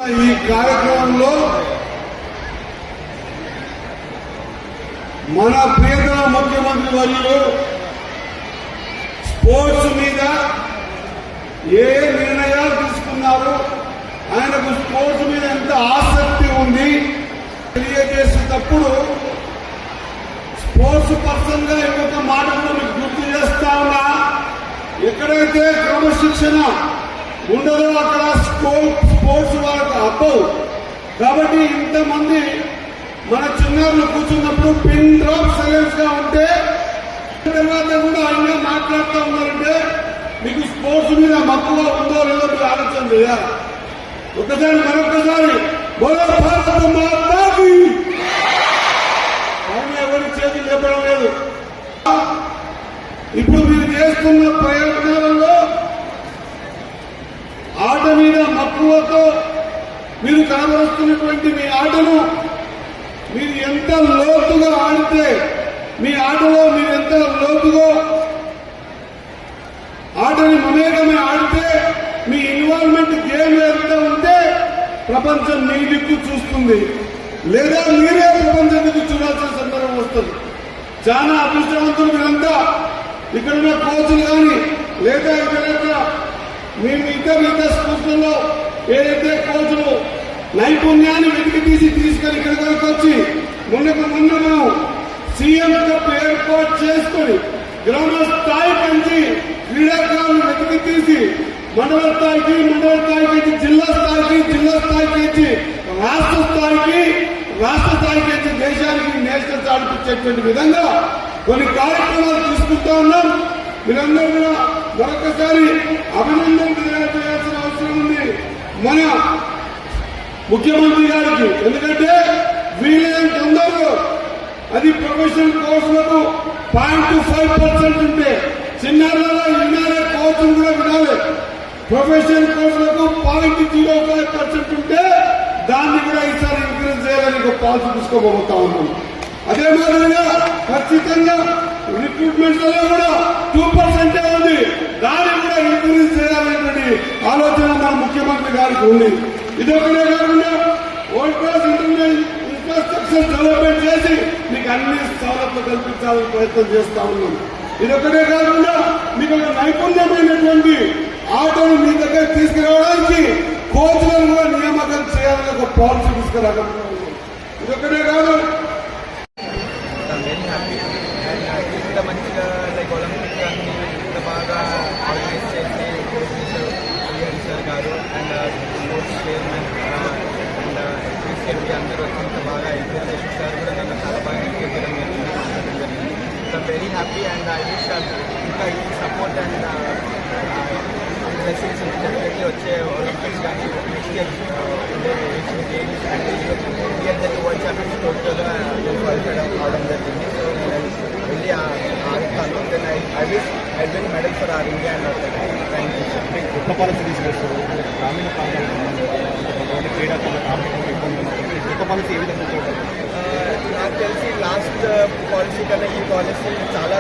ఈ కార్యక్రమంలో మన ప్రియతమ ముఖ్యమంత్రి వర్యులు స్పోర్ట్స్ మీద ఏ నిర్ణయాలు తీసుకున్నారు, ఆయనకు స్పోర్ట్స్ మీద ఎంత ఆసక్తి ఉంది తెలియజేసేటప్పుడు స్పోర్ట్స్ పర్సన్ గా ఇంకొక మాట కూడా మీకు గుర్తు చేస్తా ఉన్నా. ఎక్కడైతే క్రమశిక్షణ ఉండదో అక్కడ స్పోర్ట్స్ వాళ్ళకి అబ్బవు. కాబట్టి ఇంతమంది మన చిన్నారులు కూర్చున్నప్పుడు పిన్ డ్రాప్ సైలెన్స్ గా ఉంటే తర్వాత కూడా ఆయన మాట్లాడుతూ ఉన్నారంటే మీకు స్పోర్ట్స్ మీద మక్కువ ఉందో లేదో మీరు ఆలోచన చేయాలి. ఒకసారి మరొకసారి ఆయన ఎవరి చేతులు చెప్పడం లేదు. ఇప్పుడు మీరు చేస్తున్న ప్రయత్నాలలో ఆట మీద మక్కువతో మీరు కనబరుస్తున్నటువంటి మీ ఆటను మీరు ఎంత లోతుగా ఆడితే, మీ ఆటలో మీరు ఎంత లోతుగా ఆటని మమేకమే ఆడితే, మీ ఇన్వాల్వ్మెంట్ గేమ్ ఎంత ఉంటే ప్రపంచం మీ దిక్కు చూస్తుంది, లేదా మీరే ప్రపంచం దిక్కు చూడాల్సిన సందర్భం వస్తుంది. చాలా అదృష్టవంతులు మీరంతా. ఇక్కడున్న కోచ్లు కానీ లేదా ఇతర మేము ఇతర స్కూళ్లలో ఏదైతే కోచ్లు నైపుణ్యాన్ని వెతికి తీసుకొని ఇక్కడి వరకు వచ్చి మొన్న మనం సీఎం కప్ ఏర్పాటు చేసుకుని గ్రామ స్థాయి నుంచి క్రీడాకారులను వెతికి తీసి మండల స్థాయికి జిల్లా స్థాయికి రాష్ట్ర స్థాయికి దేశానికి నేషనల్స్ ఆడిపించేటువంటి విధంగా కొన్ని కార్యక్రమాలు తీసుకుంటా ఉన్నాం. మీరందరూ కూడా మరొకసారి అభినందన చేయాల్సిన అవసరం ఉంది మన ముఖ్యమంత్రి గారికి. ఎందుకంటే వీలైనంత తొందరగా అది ప్రొఫెషనల్ కోర్సులకు 0.5% ఉంటే చిన్నారులలో వినాలే, కోర్సులు కూడా వినాలి. ప్రొఫెషనల్ కోర్సులకు 0.05% ఉంటే దాన్ని కూడా ఈసారి ఇంక్రీజ్ చేయాలని ఒక పాలసీ తీసుకోబోతా ఉన్నాం. అదే మాదిరిగా ఖచ్చితంగా రిక్రూట్మెంట్ లో కూడా 2% ఉంది, దాన్ని కూడా ఇంక్రీజ్ చేయాలనేటువంటి ఆలోచన మన ముఖ్యమంత్రి గారికి ఉంది. ఇదొకటే కాకుండా world class international infrastructure development చేసి మీకు అన్ని సౌలభ్యం కల్పించాలని ప్రయత్నం చేస్తా ఉన్నాం. ఇదొకటే కాకుండా మీకు ఒక నైపుణ్యమైనటువంటి ఆటను మీ దగ్గర తీసుకురావడానికి కోచ్లను కూడా నియామకం చేయాలని ఒక పాలసీ తీసుకురాగలుగుతాం. ఇదొకటే కాదు, ఇంత మంచిగా లైక్ ఒలింపిక్ అన్ని ఇంత బాగా ఆర్గనైజ్ చేసి సార్ గారు అండ్ స్పోర్ట్స్ చైర్మన్ అండ్ ఎస్పీసీఎంపీ అందరూ వచ్చి ఇంత బాగా ఎంకరేజ్ చేసి సార్ కూడా నన్ను చాలా బాగా ఎంకరేజ్ చేయడం జరిగింది. I'm very happy and I wish ఇంకా ఈ సపోర్ట్ అండ్ బ్లెస్సింగ్స్ డెఫినెట్లీ వచ్చే ఒలింపిక్స్ కానీ next year Asian Games and year జరిగే వరల్డ్ ఛాంపియన్షిప్ టోక్యోలో క్వాలిఫై అవడం జరిగింది. సో నేను వెళ్ళి ఆడతాను. Then I wish I win medal for our India and thank you sir. కొత్త పాలసీ తీసుకొస్తారు గ్రామీణ ప్రాంతాల్లో క్రీడాకారుల కొత్త పాలసీ ఏ విధంగా నాకు తెలిసి లాస్ట్ పాలసీ కన్నా ఈ పాలసీ చాలా